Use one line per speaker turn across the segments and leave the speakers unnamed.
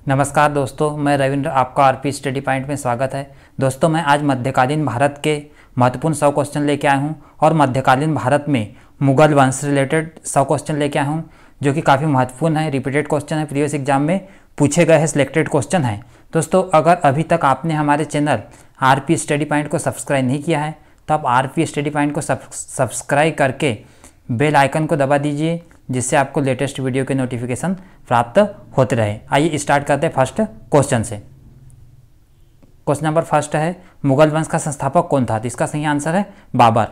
नमस्कार दोस्तों, मैं रविंद्र, आपका आरपी स्टडी पॉइंट में स्वागत है। दोस्तों, मैं आज मध्यकालीन भारत के महत्वपूर्ण 100 क्वेश्चन लेके आया हूं और मध्यकालीन भारत में मुगल वंश रिलेटेड 100 क्वेश्चन लेके आया हूं जो कि काफ़ी महत्वपूर्ण है। रिपीटेड क्वेश्चन है, प्रीवियस एग्जाम में पूछे गए हैं, सिलेक्टेड क्वेश्चन है। दोस्तों, अगर अभी तक आपने हमारे चैनल आरपी स्टडी पॉइंट को सब्सक्राइब नहीं किया है तो आप आरपी स्टडी पॉइंट को सब्सक्राइब करके बेल आइकन को दबा दीजिए, जिससे आपको लेटेस्ट वीडियो के नोटिफिकेशन प्राप्त होते रहे। आइए स्टार्ट करते हैं फर्स्ट क्वेश्चन से। क्वेश्चन नंबर फर्स्ट है, मुगल वंश का संस्थापक कौन था? तो इसका सही आंसर है बाबर।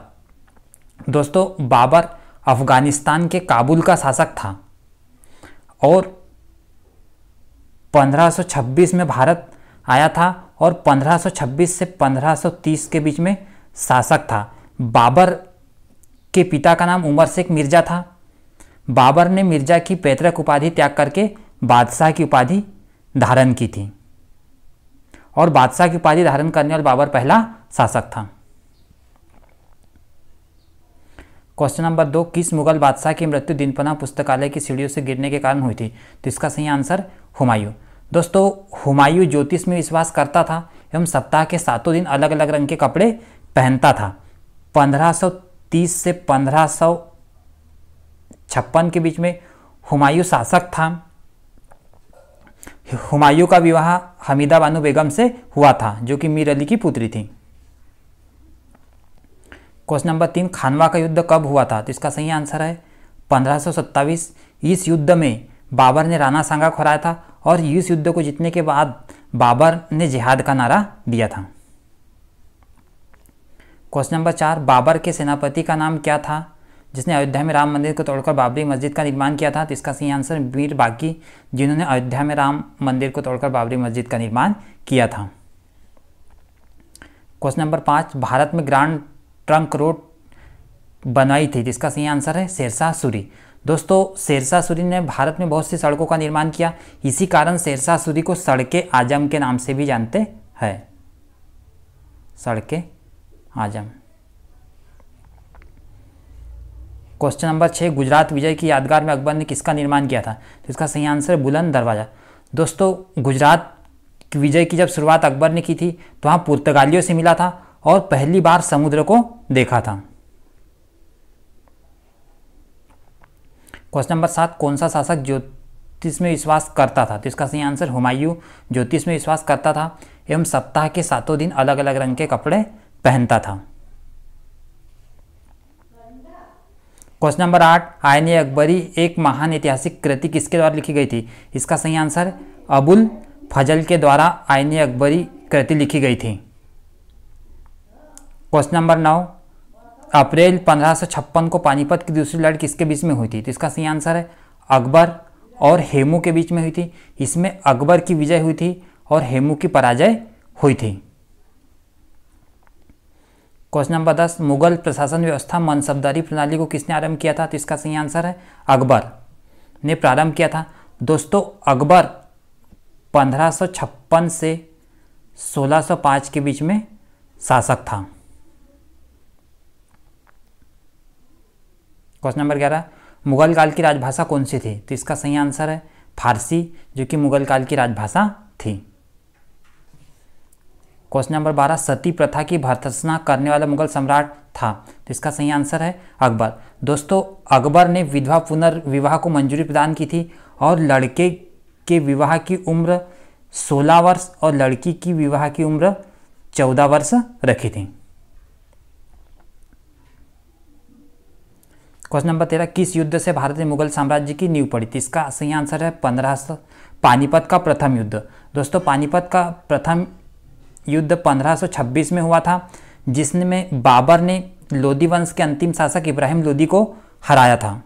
दोस्तों, बाबर अफगानिस्तान के काबुल का शासक था और 1526 में भारत आया था और 1526 से 1530 के बीच में शासक था। बाबर के पिता का नाम उमर शेख मिर्जा था। बाबर ने मिर्जा की पैतृक उपाधि त्याग करके बादशाह की उपाधि धारण की थी और बादशाह की उपाधि धारण करने वाला बाबर पहला शासक था। क्वेश्चन नंबर 2, किस मुगल बादशाह की मृत्यु दीनपना पुस्तकालय की सीढ़ियों से गिरने के कारण हुई थी? तो इसका सही आंसर हुमायूं। दोस्तों, हुमायूं ज्योतिष में विश्वास करता था एवं सप्ताह के 7 दिन अलग अलग रंग के कपड़े पहनता था। 1530 से 1556 के बीच में हुमायूं शासक था। हुमायूं का विवाह हमीदा बानो बेगम से हुआ था, जो कि मीर अली की पुत्री थी। क्वेश्चन नंबर 3, खानवा का युद्ध कब हुआ था? तो इसका सही आंसर है 1527। इस युद्ध में बाबर ने राणा सांगा को हराया था और इस युद्ध को जीतने के बाद बाबर ने जिहाद का नारा दिया था। क्वेश्चन नंबर 4, बाबर के सेनापति का नाम क्या था जिसने अयोध्या में राम मंदिर को तोड़कर बाबरी मस्जिद का निर्माण किया था? तो इसका सही आंसर मीर बाकी, जिन्होंने अयोध्या में राम मंदिर को तोड़कर बाबरी मस्जिद का निर्माण किया था। क्वेश्चन नंबर 5, भारत में ग्रांड ट्रंक रोड बनवाई थी? इसका सही आंसर है शेरशाह सूरी। दोस्तों, शेरशाह सूरी ने भारत में बहुत सी सड़कों का निर्माण किया। इसी कारण शेरशाह सूरी को सड़के आजम के नाम से भी जानते हैं। सड़के आजम। क्वेश्चन नंबर 6, गुजरात विजय की यादगार में अकबर ने किसका निर्माण किया था? तो इसका सही आंसर है बुलंद दरवाजा। दोस्तों, गुजरात विजय की जब शुरुआत अकबर ने की थी तो वहाँ पुर्तगालियों से मिला था और पहली बार समुद्र को देखा था। क्वेश्चन नंबर 7, कौन सा शासक ज्योतिष में विश्वास करता था? तो इसका सही आंसर हुमायूं ज्योतिष में विश्वास करता था एवं सप्ताह के 7 दिन अलग अलग रंग के कपड़े पहनता था। क्वेश्चन नंबर 8, आयन अकबरी एक महान ऐतिहासिक कृति किसके द्वारा लिखी गई थी? इसका सही आंसर अबुल फजल के द्वारा आयन अकबरी कृति लिखी गई थी। क्वेश्चन नंबर 9, अप्रैल 1556 को पानीपत की दूसरी लड़ाई किसके बीच में हुई थी? तो इसका सही आंसर है अकबर और हेमू के बीच में हुई थी। इसमें अकबर की विजय हुई थी और हेमू की पराजय हुई थी। क्वेश्चन नंबर 10, मुगल प्रशासन व्यवस्था मनसबदारी प्रणाली को किसने आरंभ किया था? तो इसका सही आंसर है अकबर ने प्रारंभ किया था। दोस्तों, अकबर 1556 से 1605 के बीच में शासक था। क्वेश्चन नंबर 11, मुगल काल की राजभाषा कौन सी थी? तो इसका सही आंसर है फारसी, जो कि मुगल काल की राजभाषा थी। क्वेश्चन नंबर 12, सती प्रथा की भर्त्सना करने वाला मुगल सम्राट था? तो इसका सही आंसर है अकबर। दोस्तों, अकबर ने विधवा पुनर्विवाह को मंजूरी प्रदान की थी और लड़के के विवाह की उम्र 16 वर्ष और लड़की की विवाह की उम्र 14 वर्ष रखी थी। क्वेश्चन नंबर 13, किस युद्ध से भारत ने मुगल साम्राज्य की नींव पड़ी थी? इसका सही आंसर है पानीपत का प्रथम युद्ध। दोस्तों, पानीपत का प्रथम युद्ध 1526 में हुआ था, जिसमें बाबर ने लोदी वंश के अंतिम शासक इब्राहिम लोदी को हराया था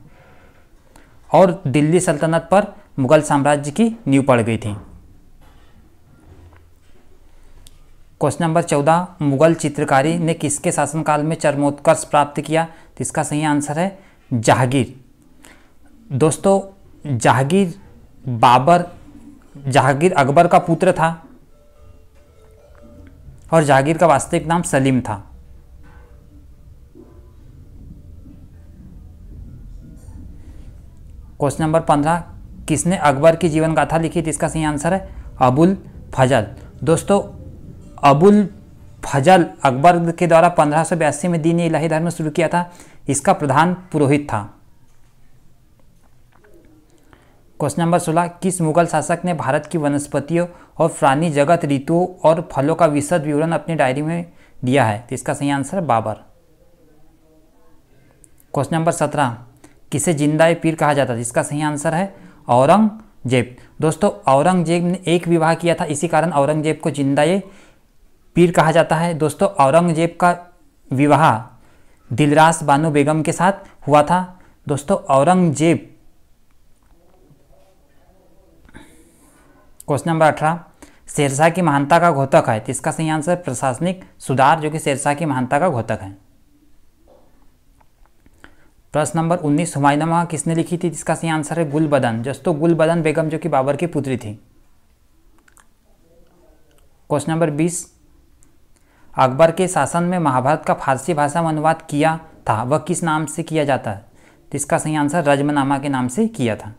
और दिल्ली सल्तनत पर मुगल साम्राज्य की नींव पड़ गई थी। क्वेश्चन नंबर 14, मुगल चित्रकारी ने किसके शासनकाल में चरमोत्कर्ष प्राप्त किया? तो इसका सही आंसर है जहांगीर। दोस्तों, जहांगीर अकबर का पुत्र था और जहांगीर का वास्तविक नाम सलीम था। क्वेश्चन नंबर 15, किसने अकबर की जीवन गाथा लिखी थी? इसका सही आंसर है अबुल फजल। दोस्तों अबुल फजल अकबर के द्वारा 1582 में दीन इलाही धर्म शुरू किया था। इसका प्रधान पुरोहित था। क्वेश्चन नंबर 16, किस मुगल शासक ने भारत की वनस्पतियों और प्राणी जगत, ऋतुओं और फलों का विशद विवरण अपनी डायरी में दिया है? तो इसका सही आंसर है बाबर। क्वेश्चन नंबर 17, किसे जिंदा पीर कहा जाता है? इसका सही आंसर है औरंगजेब। दोस्तों औरंगजेब ने एक विवाह किया था, इसी कारण औरंगजेब को जिंदा पीर कहा जाता है। दोस्तों औरंगजेब का विवाह दिलरास बानो बेगम के साथ हुआ था। दोस्तों औरंगजेब। क्वेश्चन नंबर 18, शेरशाह की महानता का घोतक है? तो इसका सही आंसर प्रशासनिक सुधार, जो कि शेरशाह की महानता का घोतक है। प्रश्न नंबर 19, हुमायूनामा किसने लिखी थी? इसका सही आंसर है गुलबदन। दोस्तों गुलबदन बेगम जो कि बाबर की पुत्री थी। क्वेश्चन नंबर 20, अकबर के शासन में महाभारत का फारसी भाषा में अनुवाद किया था, वह किस नाम से किया जाता है? तो इसका सही आंसर रजमनामा के नाम से किया था।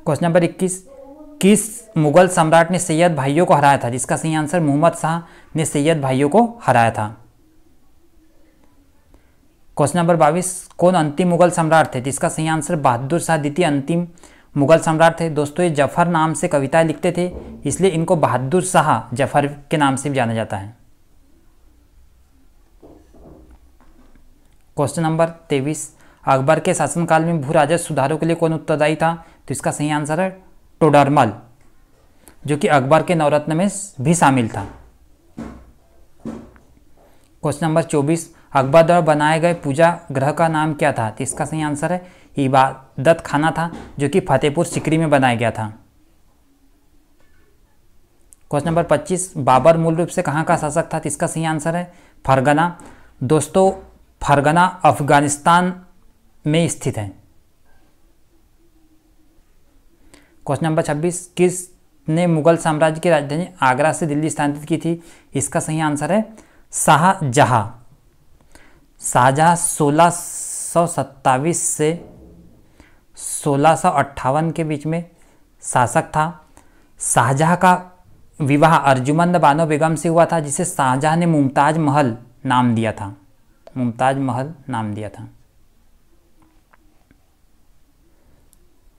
क्वेश्चन नंबर 21, किस मुगल सम्राट ने सैयद भाइयों को हराया था? जिसका सही आंसर मोहम्मद शाह ने सैयद भाइयों को हराया था। क्वेश्चन नंबर 22, कौन अंतिम मुगल सम्राट थे? जिसका सही आंसर बहादुर शाह द्वितीय अंतिम मुगल सम्राट थे। दोस्तों ये जफर नाम से कविताएं लिखते थे, इसलिए इनको बहादुर शाह जफर के नाम से भी जाना जाता है। क्वेश्चन नंबर 23, अकबर के शासनकाल में भू राजस्व सुधारों के लिए कौन उत्तरदायी था? तो इसका सही आंसर है टोडरमल, जो कि अकबर के नवरत्न में भी शामिल था। क्वेश्चन नंबर 24, अकबर द्वारा बनाए गए पूजा गृह का नाम क्या था? तो इसका सही आंसर है इबादत खाना था, जो कि फतेहपुर सिकरी में बनाया गया था। क्वेश्चन नंबर 25, बाबर मूल रूप से कहाँ का शासक था? तो इसका सही आंसर है फरगना। दोस्तों फरगना अफगानिस्तान में स्थित है। क्वेश्चन नंबर 26, किसने मुगल साम्राज्य की राजधानी आगरा से दिल्ली स्थानांतरित की थी? इसका सही आंसर है शाहजहां। शाहजहां 1627 से 1658 के बीच में शासक था। शाहजहां का विवाह अर्जुमंद बानो बेगम से हुआ था, जिसे शाहजहां ने मुमताज महल नाम दिया था। मुमताज महल नाम दिया था।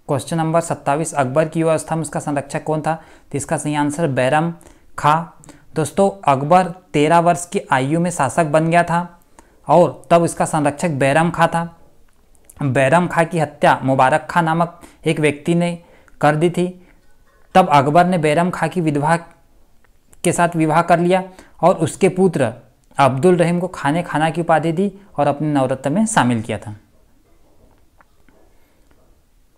क्वेश्चन नंबर 27, अकबर की व्यवस्था में उसका संरक्षक कौन था? तो इसका सही आंसर बैरम खां। दोस्तों अकबर 13 वर्ष की आयु में शासक बन गया था और तब इसका संरक्षक बैरम खां था। बैरम खां की हत्या मुबारक खां नामक एक व्यक्ति ने कर दी थी। तब अकबर ने बैरम खां की विधवा के साथ विवाह कर लिया और उसके पुत्र अब्दुल रहीम को खाना की उपाधि दी और अपने नवरत्न में शामिल किया था।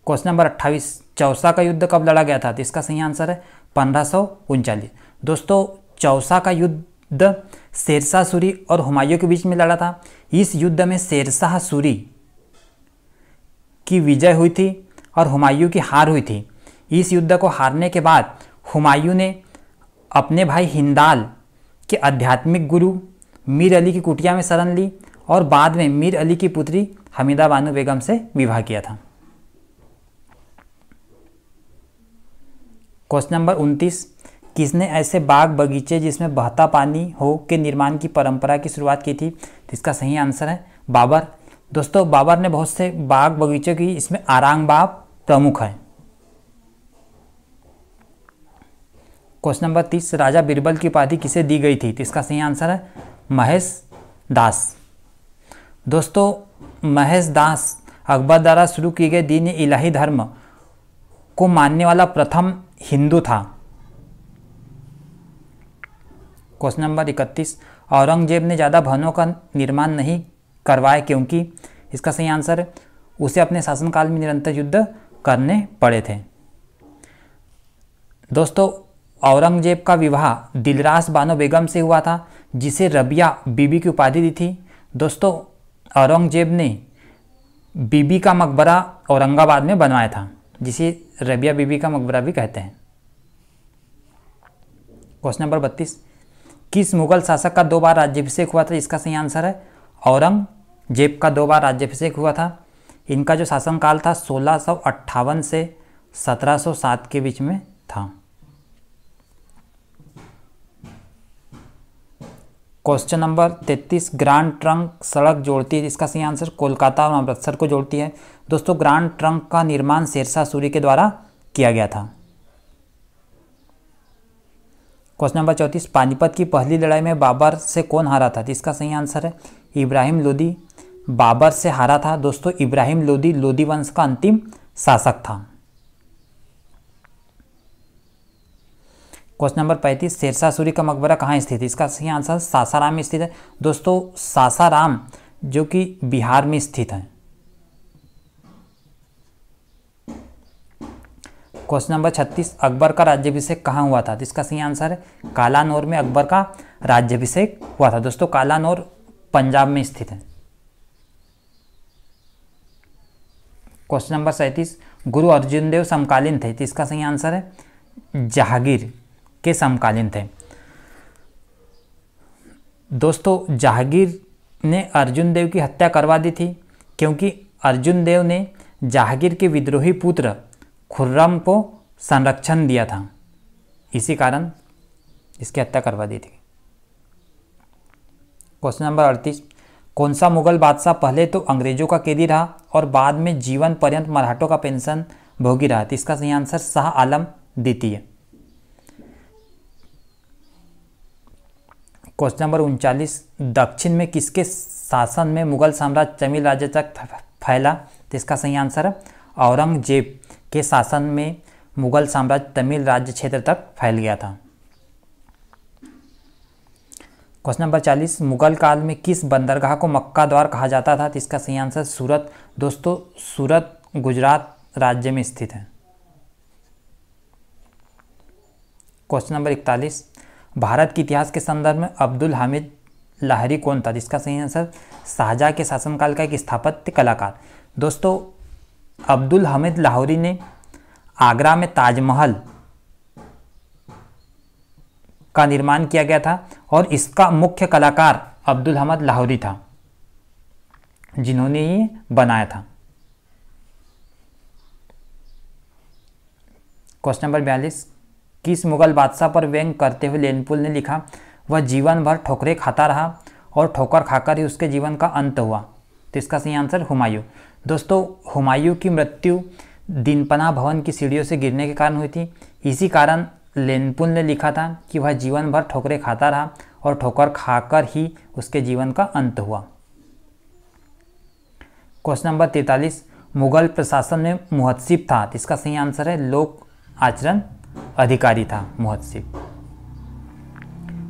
क्वेश्चन नंबर 28, चौसा का युद्ध कब लड़ा गया था? तो इसका सही आंसर है 1539। दोस्तों चौसा का युद्ध शेरशाह सूरी और हुमायूं के बीच में लड़ा था। इस युद्ध में शेरशाह सूरी की विजय हुई थी और हुमायूं की हार हुई थी। इस युद्ध को हारने के बाद हुमायूं ने अपने भाई हिंदाल के आध्यात्मिक गुरु मीर अली की कुटिया में शरण ली और बाद में मीर अली की पुत्री हमीदा बानो बेगम से विवाह किया था। क्वेश्चन नंबर 29, किसने ऐसे बाग बगीचे जिसमें बहता पानी हो के निर्माण की परंपरा की शुरुआत की थी? तो इसका सही आंसर है बाबर। दोस्तों बाबर ने बहुत से बाग बगीचों की, इसमें आरंगबाग प्रमुख है। क्वेश्चन नंबर 30, राजा बीरबल की उपाधि किसे दी गई थी? तो इसका सही आंसर है महेश दास। दोस्तों महेश दास अकबर द्वारा शुरू किए गए दीन इलाही धर्म को मानने वाला प्रथम हिंदू था। क्वेश्चन नंबर 31, औरंगजेब ने ज़्यादा भवनों का निर्माण नहीं करवाया क्योंकि? इसका सही आंसर है उसे अपने शासनकाल में निरंतर युद्ध करने पड़े थे। दोस्तों औरंगजेब का विवाह दिलरास बानो बेगम से हुआ था, जिसे रबिया बीबी की उपाधि दी थी। दोस्तों औरंगजेब ने बीबी का मकबरा औरंगाबाद में बनवाया था, जिसे रबिया बीबी का मकबरा भी कहते हैं। क्वेश्चन नंबर 32, किस मुगल शासक का 2 बार राज्याभिषेक हुआ था? इसका सही आंसर है औरंगजेब का 2 बार राज्याभिषेक हुआ था। इनका जो शासनकाल था 1658 से 1707 के बीच में था। क्वेश्चन नंबर 33, ग्रांड ट्रंक सड़क जोड़ती है, इसका सही आंसर कोलकाता और अमृतसर को जोड़ती है। दोस्तों ग्रांड ट्रंक का निर्माण शेरशाह सूरी के द्वारा किया गया था। क्वेश्चन नंबर 34, पानीपत की पहली लड़ाई में बाबर से कौन हारा था, इसका सही आंसर है इब्राहिम लोदी बाबर से हारा था। दोस्तों इब्राहिम लोदी लोदी वंश का अंतिम शासक था। क्वेश्चन नंबर 35, शेरशाह सूरी का मकबरा कहाँ स्थित है, इसका सही आंसर सासाराम में स्थित है। दोस्तों सासाराम जो कि बिहार में स्थित है। क्वेश्चन नंबर 36, अकबर का राज्याभिषेक कहाँ हुआ था, इसका सही आंसर है कालानौर में अकबर का राज्याभिषेक हुआ था। दोस्तों कालानौर पंजाब में स्थित है। क्वेश्चन नंबर 37, गुरु अर्जुन देव समकालीन थे, इसका सही आंसर है जहांगीर के समकालीन थे। दोस्तों जहांगीर ने अर्जुन देव की हत्या करवा दी थी, क्योंकि अर्जुन देव ने जहांगीर के विद्रोही पुत्र खुर्रम को संरक्षण दिया था, इसी कारण इसकी हत्या करवा दी थी। क्वेश्चन नंबर 38, कौन सा मुगल बादशाह पहले तो अंग्रेजों का कैदी रहा और बाद में जीवन पर्यंत मराठों का पेंशन भोगी रहा, इसका सही आंसर शाह आलम द्वितीय। क्वेश्चन नंबर 39, दक्षिण में किसके शासन में मुगल साम्राज्य तमिल राज्य तक फैला, तो इसका सही आंसर है औरंगजेब के शासन में मुगल साम्राज्य तमिल राज्य क्षेत्र तक फैल गया था। क्वेश्चन नंबर 40, मुगल काल में किस बंदरगाह को मक्का द्वार कहा जाता था, तो इसका सही आंसर सूरत। दोस्तों सूरत गुजरात राज्य में स्थित है। क्वेश्चन नंबर 41, भारत के इतिहास के संदर्भ में अब्दुल हामिद लाहिरी कौन था, इसका सही आंसर शाहजहां के शासनकाल का एक स्थापत्य कलाकार। दोस्तों अब्दुल हामिद लाहौरी ने आगरा में ताजमहल का निर्माण किया गया था और इसका मुख्य कलाकार अब्दुल हामिद लाहौरी था, जिन्होंने ये बनाया था। क्वेश्चन नंबर 42, किस मुगल बादशाह पर व्यंग करते हुए लेनपुल ने लिखा, वह जीवन भर ठोकरें खाता रहा और ठोकर खाकर ही उसके जीवन का अंत हुआ, तो इसका सही आंसर हुमायूं। दोस्तों हुमायूं की मृत्यु दीनपनाह भवन की सीढ़ियों से गिरने के कारण हुई थी, इसी कारण लेनपुल ने लिखा था कि वह जीवन भर ठोकरें खाता रहा और ठोकर खाकर ही उसके जीवन का अंत हुआ। क्वेश्चन नंबर 43, मुगल प्रशासन में मुहत्सिब था, इसका सही आंसर है लोक आचरण अधिकारी था मुहत्सिब।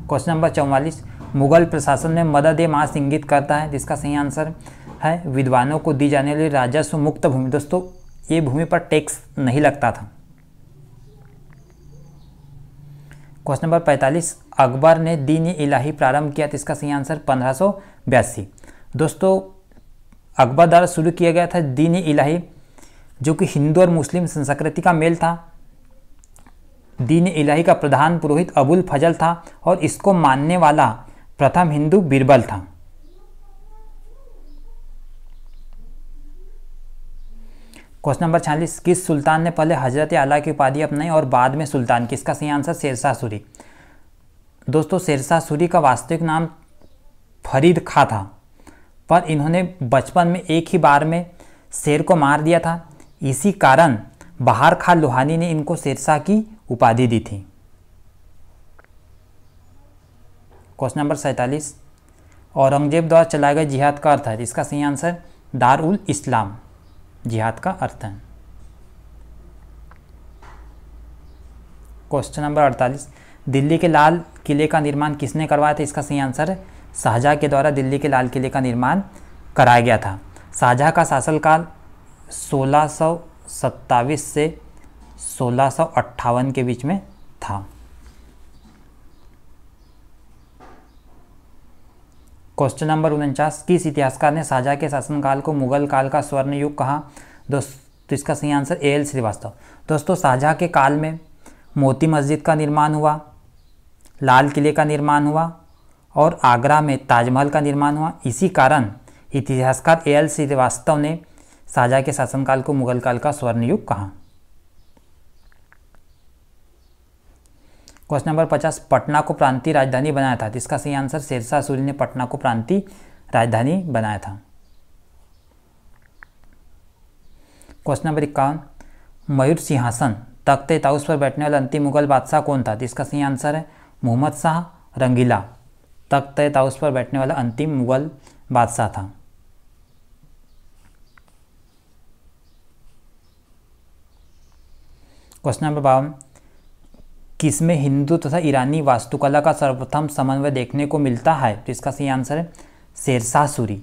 क्वेश्चन नंबर 44, मुगल प्रशासन में मदद ए मास इंगित करता है, जिसका सही आंसर है विद्वानों को दी जाने वाली राजस्व मुक्त भूमि। दोस्तों ये भूमि पर टैक्स नहीं लगता था। क्वेश्चन नंबर 45, अकबर ने दीन इलाही प्रारंभ किया, तो इसका सही आंसर 1582। दोस्तों अकबर द्वारा शुरू किया गया था दीन इलाही, जो कि हिंदू और मुस्लिम संस्कृति का मेल था। दीन इलाही का प्रधान पुरोहित अबुल फजल था और इसको मानने वाला प्रथम हिंदू बीरबल था। क्वेश्चन नंबर 46, किस सुल्तान ने पहले हजरत आला की उपाधि अपनाई और बाद में सुल्तान की, इसका सही आंसर शेरशाह सूरी। दोस्तों शेरशाह सूरी का वास्तविक नाम फरीद खां था, पर इन्होंने बचपन में एक ही बार में शेर को मार दिया था, इसी कारण बहार खां लोहानी ने इनको शेरशाह की उपाधि दी थी। क्वेश्चन नंबर 47, औरंगजेब द्वारा चलाए गए जिहाद का अर्थ है, इसका सही आंसर दार उल इस्लाम जिहाद का अर्थ है। क्वेश्चन नंबर 48, दिल्ली के लाल किले का निर्माण किसने करवाया था, इसका सही आंसर है शाहजहां के द्वारा दिल्ली के लाल किले का निर्माण कराया गया था। शाहजहां का शासनकाल 1627 से 1658 के बीच में था। क्वेश्चन नंबर 49, किस इतिहासकार ने शाहजहां के शासनकाल को मुगल काल का स्वर्ण युग कहा, दोस्तों इसका सही आंसर ए.एल. श्रीवास्तव। दोस्तों शाहजहां के काल में मोती मस्जिद का निर्माण हुआ, लाल किले का निर्माण हुआ और आगरा में ताजमहल का निर्माण हुआ, इसी कारण इतिहासकार ए.एल. श्रीवास्तव ने शाहजहां के शासनकाल को मुगल काल का स्वर्ण युग कहा। क्वेश्चन नंबर 50, पटना को प्रांतीय राजधानी बनाया था, इसका सही आंसर शेरशाह सूरी ने पटना को प्रांतीय राजधानी बनाया था। क्वेश्चन नंबर 51, मयूर सिंहासन तख्ते ताउस पर बैठने वाला अंतिम मुगल बादशाह कौन था, इसका सही आंसर है मोहम्मद शाह रंगीला तख्ते ताउस पर बैठने वाला अंतिम मुगल बादशाह था। क्वेश्चन नंबर 52, किसमें हिंदू तथा ईरानी वास्तुकला का सर्वप्रथम समन्वय देखने को मिलता है, तो इसका सही आंसर है शेरशाह सूरी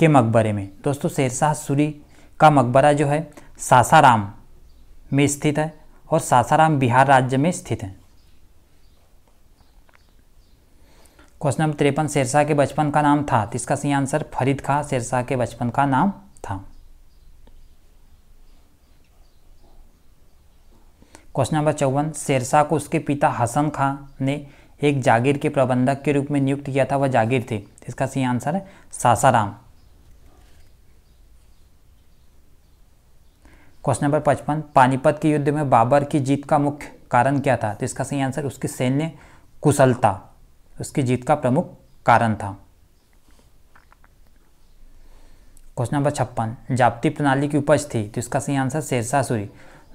के मकबरे में। दोस्तों शेरशाह सूरी का मकबरा जो है सासाराम में स्थित है और सासाराम बिहार राज्य में स्थित है। क्वेश्चन नंबर 53, शेरशाह के बचपन का नाम था, तो इसका सही आंसर फरीद खां शेरशाह के बचपन का नाम था। क्वेश्चन नंबर 54, शेरशाह को उसके पिता हसन खां ने एक जागीर के प्रबंधक के रूप में नियुक्त किया था, वह जागीर थे, इसका सही आंसर है सासाराम। क्वेश्चन नंबर 55, पानीपत के युद्ध में बाबर की जीत का मुख्य कारण क्या था, तो इसका सही आंसर उसकी सैन्य कुशलता उसकी जीत का प्रमुख कारण था। क्वेश्चन नंबर 56, जाप्ती प्रणाली की उपज थी, तो इसका सही आंसर शेरशाह सूरी।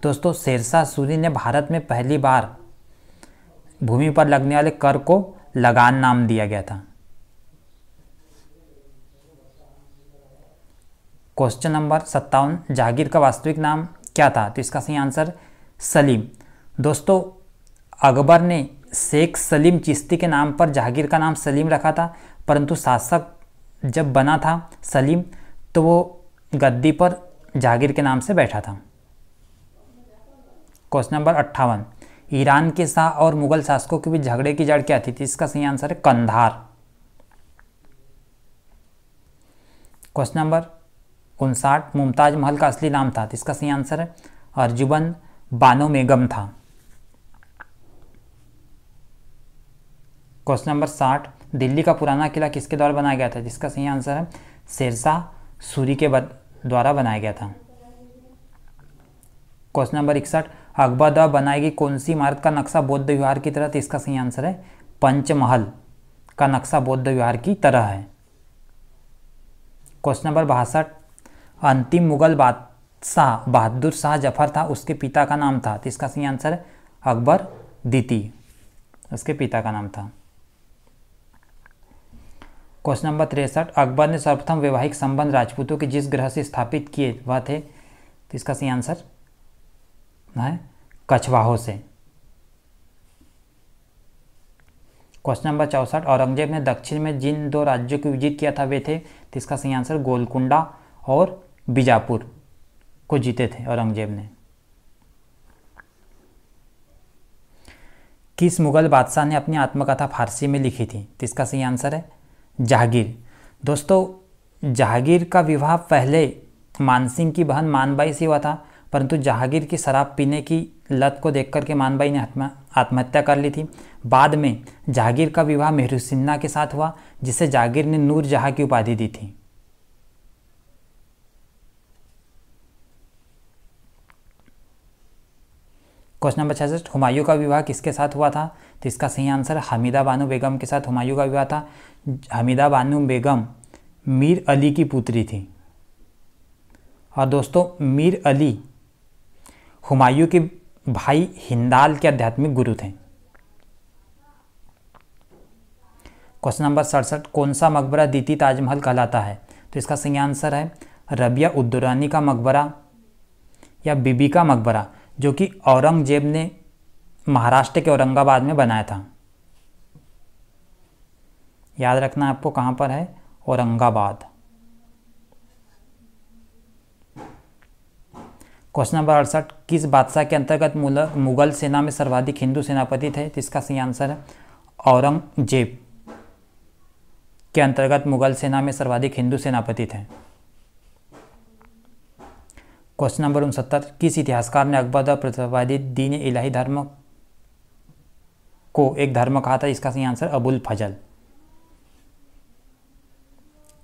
दोस्तों शेरशाह सूरी ने भारत में पहली बार भूमि पर लगने वाले कर को लगान नाम दिया गया था। क्वेश्चन नंबर 57, जहांगीर का वास्तविक नाम क्या था, तो इसका सही आंसर सलीम। दोस्तों अकबर ने शेख सलीम चिश्ती के नाम पर जहांगीर का नाम सलीम रखा था, परंतु शासक जब बना था सलीम तो वो गद्दी पर जहांगीर के नाम से बैठा था। क्वेश्चन नंबर 58, ईरान के शाह और मुगल शासकों के बीच झगड़े की जड़ क्या थी, तो इसका सही आंसर है कंधार। क्वेश्चन नंबर 59, मुमताज महल का असली नाम था, तो इसका सही आंसर है अर्जुमन बानो बेगम था। क्वेश्चन नंबर 60, दिल्ली का पुराना किला किसके द्वारा बनाया गया था, जिसका सही आंसर है शेरशाह सूरी के द्वारा बनाया गया था। क्वेश्चन नंबर 61, अकबर द्वारा बनाई गई कौन सी इमारत का नक्शा बौद्ध विहार की तरह, तो इसका सही आंसर है पंचमहल का नक्शा बौद्ध विहार की तरह है। क्वेश्चन नंबर 62, अंतिम मुगल बादशाह बहादुर शाह जफर था, उसके पिता का नाम था, तो इसका सही आंसर है अकबर द्वितीय, उसके पिता का नाम था। क्वेश्चन नंबर 63, अकबर ने सर्वप्रथम वैवाहिक संबंध राजपूतों के जिस ग्रह से स्थापित किए वह थे, तो इसका सही आंसर है कछवाहों से। क्वेश्चन नंबर 64, औरंगजेब ने दक्षिण में जिन दो राज्यों को विजित किया था वे थे, तो इसका सही आंसर गोलकुंडा और बीजापुर को जीते थे औरंगजेब ने। किस मुगल बादशाह ने अपनी आत्मकथा फारसी में लिखी थी, तो इसका सही आंसर है जहांगीर। दोस्तों जहांगीर का विवाह पहले मानसिंह की बहन मानबाई से हुआ था, परंतु जहांगीर की शराब पीने की लत को देख करके मानबाई ने आत्महत्या कर ली थी। बाद में जहांगीर का विवाह मेहरुज सिन्हा के साथ हुआ, जिसे जहांगीर ने नूर जहां की उपाधि दी थी। क्वेश्चन नंबर 66, हुमायूं का विवाह किसके साथ हुआ था, तो इसका सही आंसर हमीदा बानो बेगम के साथ हुमायूं का विवाह था। हमीदा बानो बेगम मीर अली की पुत्री थी। और दोस्तों मीर अली हुमायूं के भाई हिंदाल के आध्यात्मिक गुरु थे। क्वेश्चन नंबर 67, कौन सा मकबरा द्वितीय ताजमहल कहलाता है, तो इसका सही आंसर है रबिया उद्दौलानी का मकबरा या बीबी का मकबरा, जो कि औरंगजेब ने महाराष्ट्र के औरंगाबाद में बनाया था। याद रखना आपको कहाँ पर है, औरंगाबाद। क्वेश्चन नंबर 68, किस बादशाह के अंतर्गत मुगल सेना में सर्वाधिक हिंदू सेनापति थे, तो इसका सही आंसर है औरंगजेब के अंतर्गत मुगल सेना में सर्वाधिक हिंदू सेनापति थे। क्वेश्चन नंबर 69, किस इतिहासकार ने अकबर द्वारा प्रतिपादित दीन इलाही धर्म को एक धर्म कहा था, इसका सही आंसर अबुल फजल।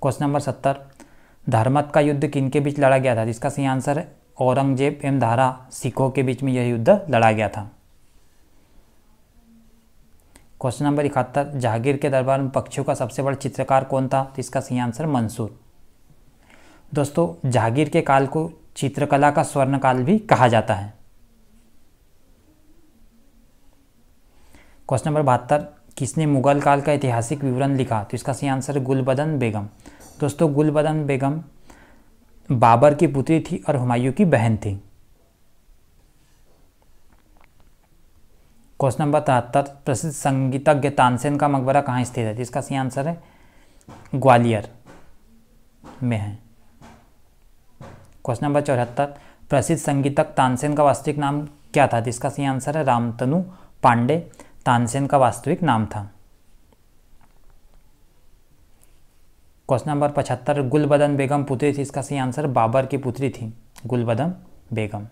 क्वेश्चन नंबर 70, धर्मत का युद्ध किनके बीच लड़ा गया था, इसका सही आंसर है औरंगजेब एवं धारा सिखों के बीच में यह युद्ध लड़ा गया था। क्वेश्चन नंबर 71, जहांगीर के दरबार में पक्षियों का सबसे बड़ा चित्रकार कौन था? तो इसका सही आंसर मंसूर। दोस्तों जहांगीर के काल को चित्रकला का स्वर्ण काल भी कहा जाता है। क्वेश्चन नंबर 72, किसने मुगल काल का ऐतिहासिक विवरण लिखा? तो इसका सही आंसर है गुलबदन बेगम। दोस्तों गुलबदन बेगम बाबर की पुत्री थी और हुमायूं की बहन थी। क्वेश्चन नंबर 73, प्रसिद्ध संगीतज्ञ तानसेन का मकबरा कहाँ स्थित है? जिसका सही आंसर है ग्वालियर में है। क्वेश्चन नंबर 74, प्रसिद्ध संगीतज्ञ तानसेन का वास्तविक नाम क्या था? जिसका सही आंसर है रामतनु पांडे तानसेन का वास्तविक नाम था। क्वेश्चन नंबर 75, गुलबदन बेगम पुत्री थी? इसका सही आंसर बाबर की पुत्री थी गुलबदन बेगम।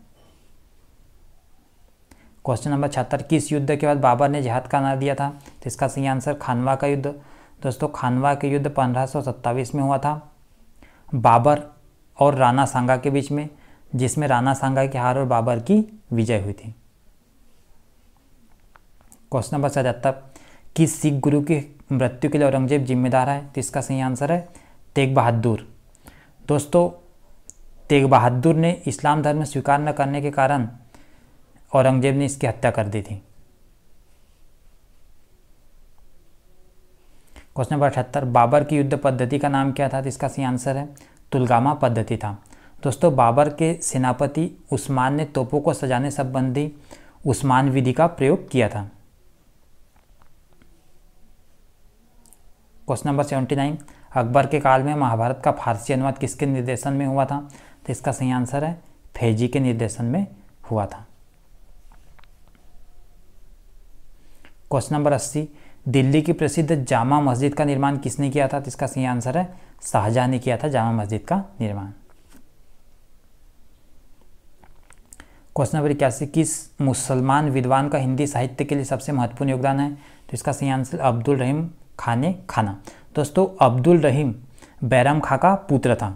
क्वेश्चन नंबर 76, किस युद्ध के बाद बाबर ने जिहाद का नारा दिया था? तो इसका सही आंसर खानवा का युद्ध। दोस्तों खानवा के युद्ध 1527 में हुआ था बाबर और राणा सांगा के बीच में, जिसमें राणा सांगा की हार और बाबर की विजय हुई थी। क्वेश्चन नंबर 77, किस सिख गुरु की मृत्यु के लिए औरंगजेब जिम्मेदार है? तो इसका सही आंसर है तेग बहादुर। दोस्तों तेग बहादुर ने इस्लाम धर्म स्वीकार न करने के कारण औरंगजेब ने इसकी हत्या कर दी थी। क्वेश्चन नंबर 78, बाबर की युद्ध पद्धति का नाम क्या था? तो इसका सही आंसर है तुलगामा पद्धति था। दोस्तों बाबर के सेनापति उस्मान ने तोपों को सजाने संबंधी उस्मान विधि का प्रयोग किया था। क्वेश्चन नंबर 79, अकबर के काल में महाभारत का फारसी अनुवाद किसके निर्देशन में हुआ था? तो इसका सही आंसर है फैजी के निर्देशन में हुआ था। क्वेश्चन नंबर 80, दिल्ली की प्रसिद्ध जामा मस्जिद का निर्माण किसने किया था? तो इसका सही आंसर है शाहजहां ने किया था जामा मस्जिद का निर्माण। क्वेश्चन नंबर 81, किस मुसलमान विद्वान का हिंदी साहित्य के लिए सबसे महत्वपूर्ण योगदान है? तो इसका सही आंसर अब्दुल रहीम खाने खाना। दोस्तों अब्दुल रहीम बैरम खां का पुत्र था।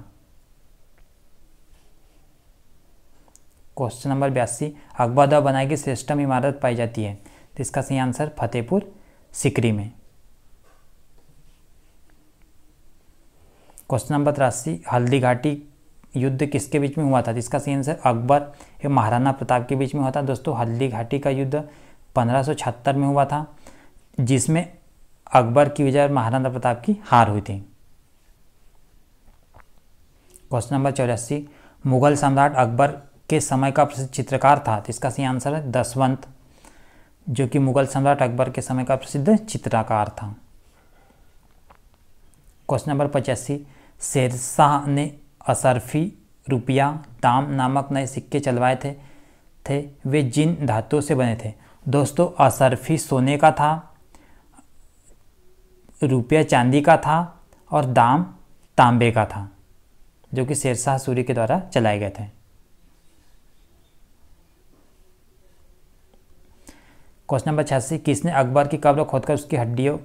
क्वेश्चन नंबर 82, अकबर द्वारा बनाई गई श्रेष्ठतम इमारत पाई जाती है? तो इसका सही आंसर फतेहपुर सिकरी में। क्वेश्चन नंबर 83, हल्दी घाटी युद्ध किसके बीच में हुआ था? इसका सही आंसर अकबर एवं महाराणा प्रताप के बीच में हुआ था। दोस्तों हल्दी घाटी का युद्ध 1576 में हुआ था, जिसमें अकबर की विजय और महाराणा प्रताप की हार हुई थी। क्वेश्चन नंबर 84, मुगल सम्राट अकबर के समय का प्रसिद्ध चित्रकार था? तो इसका सही आंसर है दसवंत, जो कि मुगल सम्राट अकबर के समय का प्रसिद्ध चित्रकार था। क्वेश्चन नंबर 85, शेरशाह ने असरफी रुपया ताम नामक नए सिक्के चलवाए थे वे जिन धातुओं से बने थे? दोस्तों असरफी सोने का था, रुपया चांदी का था और दाम तांबे का था, जो कि शेरशाह सूरी के द्वारा चलाए गए थे। क्वेश्चन नंबर 86, किसने अकबर की कब्र खोदकर उसकी हड्डियों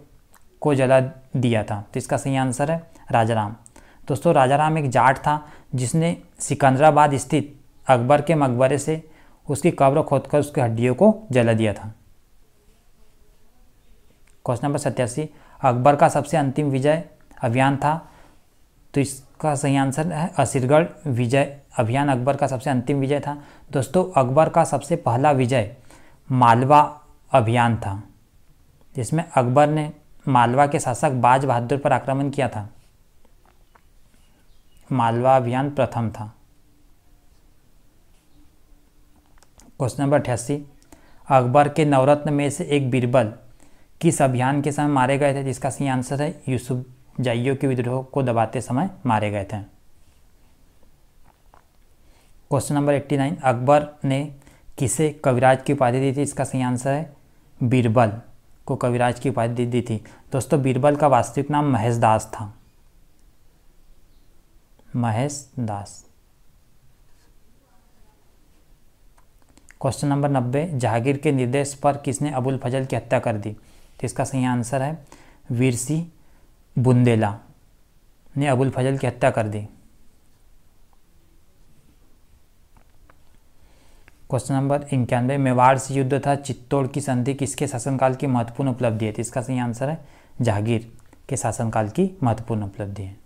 को जला दिया था? तो इसका सही आंसर है राजाराम। दोस्तों राजाराम एक जाट था जिसने सिकंदराबाद स्थित अकबर के मकबरे से उसकी कब्र खोदकर उसकी हड्डियों को जला दिया था। क्वेश्चन नंबर 87, अकबर का सबसे अंतिम विजय अभियान था? तो इसका सही आंसर है असरगढ़ विजय अभियान अकबर का सबसे अंतिम विजय था। दोस्तों अकबर का सबसे पहला विजय मालवा अभियान था, जिसमें अकबर ने मालवा के शासक बाज बहादुर पर आक्रमण किया था। मालवा अभियान प्रथम था। क्वेश्चन नंबर 88, अकबर के नवरत्न में से एक बीरबल किस अभियान के समय मारे गए थे? जिसका सही आंसर है यूसुफ जाइयों के विद्रोह को दबाते समय मारे गए थे। क्वेश्चन नंबर 89, अकबर ने किसे कविराज की उपाधि दी थी? इसका सही आंसर है बीरबल को कविराज की उपाधि दी थी। दोस्तों बीरबल का वास्तविक नाम महेश दास था, महेश दास। क्वेश्चन नंबर 90, जहांगीर के निर्देश पर किसने अबुल फजल की हत्या कर दी? तो इसका सही आंसर है वीर सिंह बुंदेला ने अबुल फजल की हत्या कर दी। क्वेश्चन नंबर 91, मेवाड़ से युद्ध तथा चित्तौड़ की संधि किसके शासनकाल की महत्वपूर्ण उपलब्धि है? तो इसका सही आंसर है जहांगीर के शासनकाल की महत्वपूर्ण उपलब्धि है।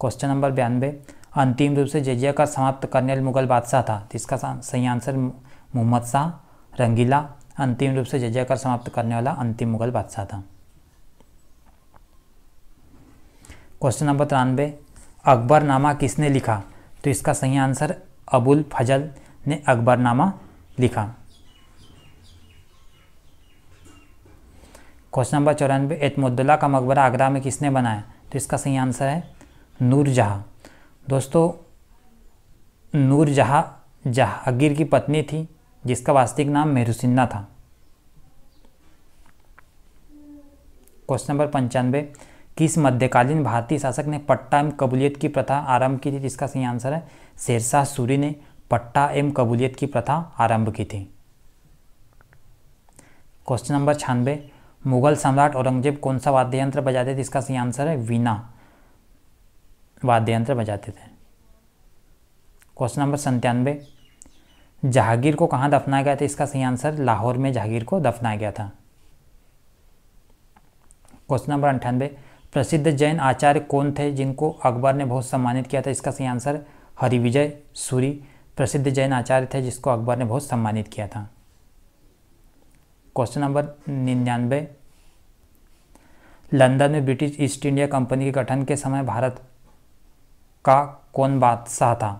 क्वेश्चन नंबर 92, अंतिम रूप से जजिया का समाप्त करने वाला मुगल बादशाह था? तो इसका सही आंसर मोहम्मद शाह रंगीला अंतिम रूप से जजिया कर समाप्त करने वाला अंतिम मुगल बादशाह था। क्वेश्चन नंबर 93, अकबरनामा किसने लिखा? तो इसका सही आंसर अबुल फजल ने अकबरनामा लिखा। क्वेश्चन नंबर 94, एतमुद्दौला का मकबरा आगरा में किसने बनाया? तो इसका सही आंसर है नूरजहाँ। दोस्तों नूरजहाँ जहांगीर की पत्नी थी जिसका वास्तविक नाम मेहरुनिसा था। क्वेश्चन नंबर 95, किस मध्यकालीन भारतीय शासक ने पट्टा एवं कबूलियत की प्रथा आरंभ की थी? जिसका सही आंसर है शेरशाह सूरी ने पट्टा एवं कबूलियत की प्रथा आरंभ की थी। क्वेश्चन नंबर 96, मुगल सम्राट औरंगजेब कौन सा वाद्य यंत्र बजाते थे? इसका सही आंसर है वीणा वाद्य यंत्र बजाते थे। क्वेश्चन नंबर 97, जहांगीर को कहाँ दफनाया गया था? इसका सही आंसर लाहौर में जहांगीर को दफनाया गया था। क्वेश्चन नंबर 98, प्रसिद्ध जैन आचार्य कौन थे जिनको अकबर ने बहुत सम्मानित किया था? इसका सही आंसर हरिविजय सूरी प्रसिद्ध जैन आचार्य थे जिसको अकबर ने बहुत सम्मानित किया था। क्वेश्चन नंबर 99, लंदन में ब्रिटिश ईस्ट इंडिया कंपनी के गठन के समय भारत का कौन बादशाह था?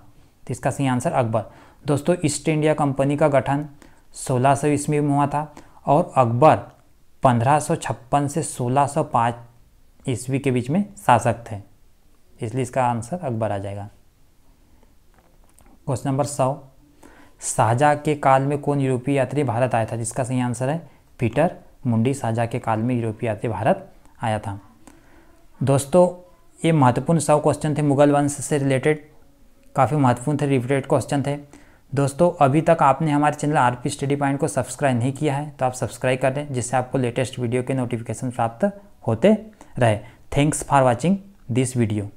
तो इसका सही आंसर अकबर। दोस्तों ईस्ट इंडिया कंपनी का गठन 1600 ईस्वी में हुआ था और अकबर 1556 से 1605 ईस्वी के बीच में शासक थे, इसलिए इसका आंसर अकबर आ जाएगा। क्वेश्चन नंबर 100, शाहजहाँ के काल में कौन यूरोपीय यात्री भारत आया था? जिसका सही आंसर है पीटर मुंडी शाहजहाँ के काल में यूरोपीय यात्री भारत आया था। दोस्तों ये महत्वपूर्ण 100 क्वेश्चन थे मुगल वंश से रिलेटेड, काफ़ी महत्वपूर्ण थे, रिपीटेड क्वेश्चन थे। दोस्तों अभी तक आपने हमारे चैनल आरपी स्टडी पॉइंट को सब्सक्राइब नहीं किया है तो आप सब्सक्राइब कर दें जिससे आपको लेटेस्ट वीडियो के नोटिफिकेशन प्राप्त होते रहे। Thanks for watching this video.